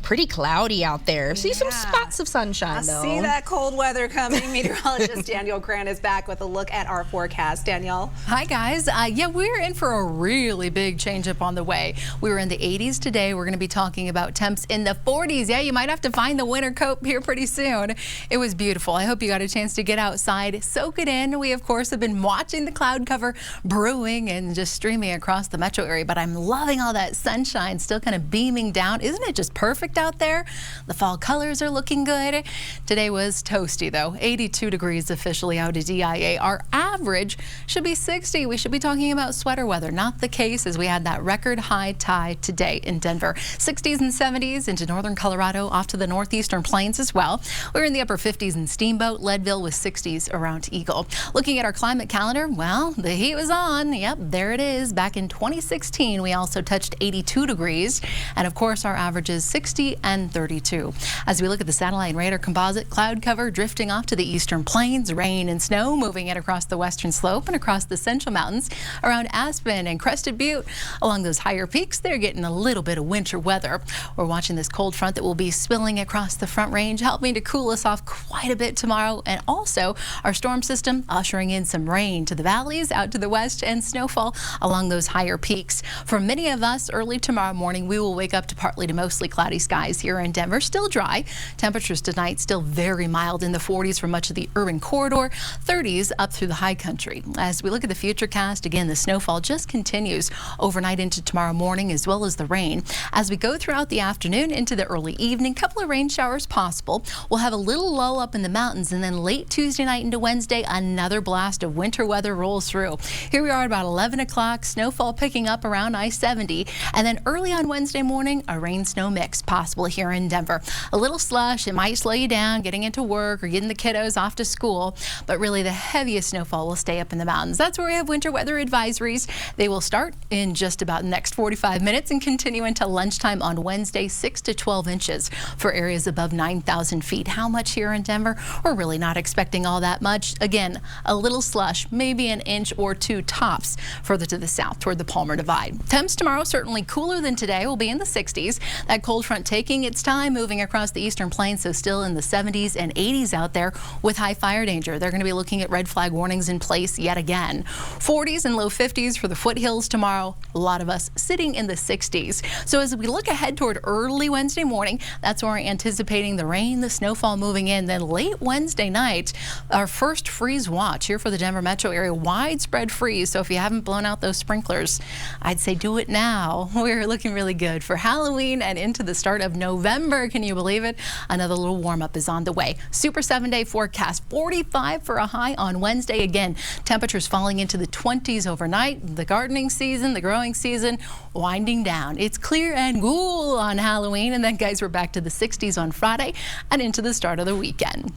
pretty cloudy out there. See some spots of sunshine, though. See that cold weather coming. Meteorologist Danielle Grant is back with a look at our forecast. Danielle. Hi, guys. Yeah, we're in for a really big change up on the way. We were in the 80s today. We're going to be talking about temps in the 40s. Yeah, you might have to find the winter coat here pretty soon. It was beautiful. I hope you got a chance to get outside, soak it in. We, of course, have been watching the cloud cover brewing and just streaming across the metro area, but I'm loving all that sunshine still kind of beaming down. Isn't it just perfect out there? The fall colors are looking good. Today was toasty, though. 82 degrees officially out at DIA. Our average should be 60. We should be talking about sweater weather. Not the case, as we had that record high tide today in Denver. 60s and 70s into northern Colorado, off to the northeastern plains as well. We're in the upper 50s in Steamboat, Leadville with 60s around Eagle. Looking at our climate calendar, well, the heat was on. Yep, there it is. Back in 2016, we also touched 82 degrees. And of course, our average is 60 and 32. As we look at the satellite and radar composite, cloud cover drifting off to the eastern plains, rain and snow moving in across the western slope and across the central mountains around Aspen and Crested Butte. Along those higher peaks, they're getting a little bit of winter weather. We're watching this cold front that will be spilling across the Front Range, helping to cool us off quite a bit tomorrow. And also our storm system ushering in some rain to the valleys out to the west and snowfall along those higher peaks. For many of us, early tomorrow morning, we will wake up to partly to mostly cloudy skies here in Denver. Still dry. Temperatures tonight still very mild in the 40s for much of the urban corridor, 30s up through the high country. As we look at the futurecast, again, the snowfall just continues overnight into tomorrow morning, as well as the rain. As we go throughout the afternoon into the early evening, couple of rain showers possible. We'll have a little lull up in the mountains, and then late Tuesday night into Wednesday, another blast of winter weather rolls through. Here we are at about 11 o'clock, snowfall picking up around I-70, and then early on Wednesday morning, a rain-snow mix possible here in Denver. A little slush, it might slow you down getting into work or getting the kiddos off to school, but really the heaviest snowfall will stay up in the mountains. That's where we have winter weather advisories. They will start in just about the next 45 minutes and continue until lunchtime on Wednesday, 6 to 12 inches for areas above 9,000 feet. How much here in Denver? We're really not expecting all that much. Again, a little slush, maybe an inch or two tops further to the south toward the Palmer Divide. Temps tomorrow certainly cooler than today. Will be in the 60s. That cold front taking its time moving across the eastern plains, so still in the 70s and 80s out there with high fire danger. They're going to be looking at red flag warnings in place yet again. 40s and low 50s for the foothills tomorrow. A lot of us sitting in the 60s. So as we look ahead toward early Wednesday morning, that's where we're anticipating the rain, the snowfall moving in. Then late Wednesday night, our first freeze watch here for the Denver metro area, widespread freeze. So if you haven't blown out those sprinklers, I'd say do it now. We're looking really good for Halloween and into the start of November. Can you believe it? Another little warm up is on the way. Super 7-day forecast, 45 for a high on Wednesday. Again, temperatures falling into the 20s overnight. The gardening season, the growing season winding down. It's clear and cool on Halloween. And then, guys, we're back to the 60s on Friday and into the start of the weekend.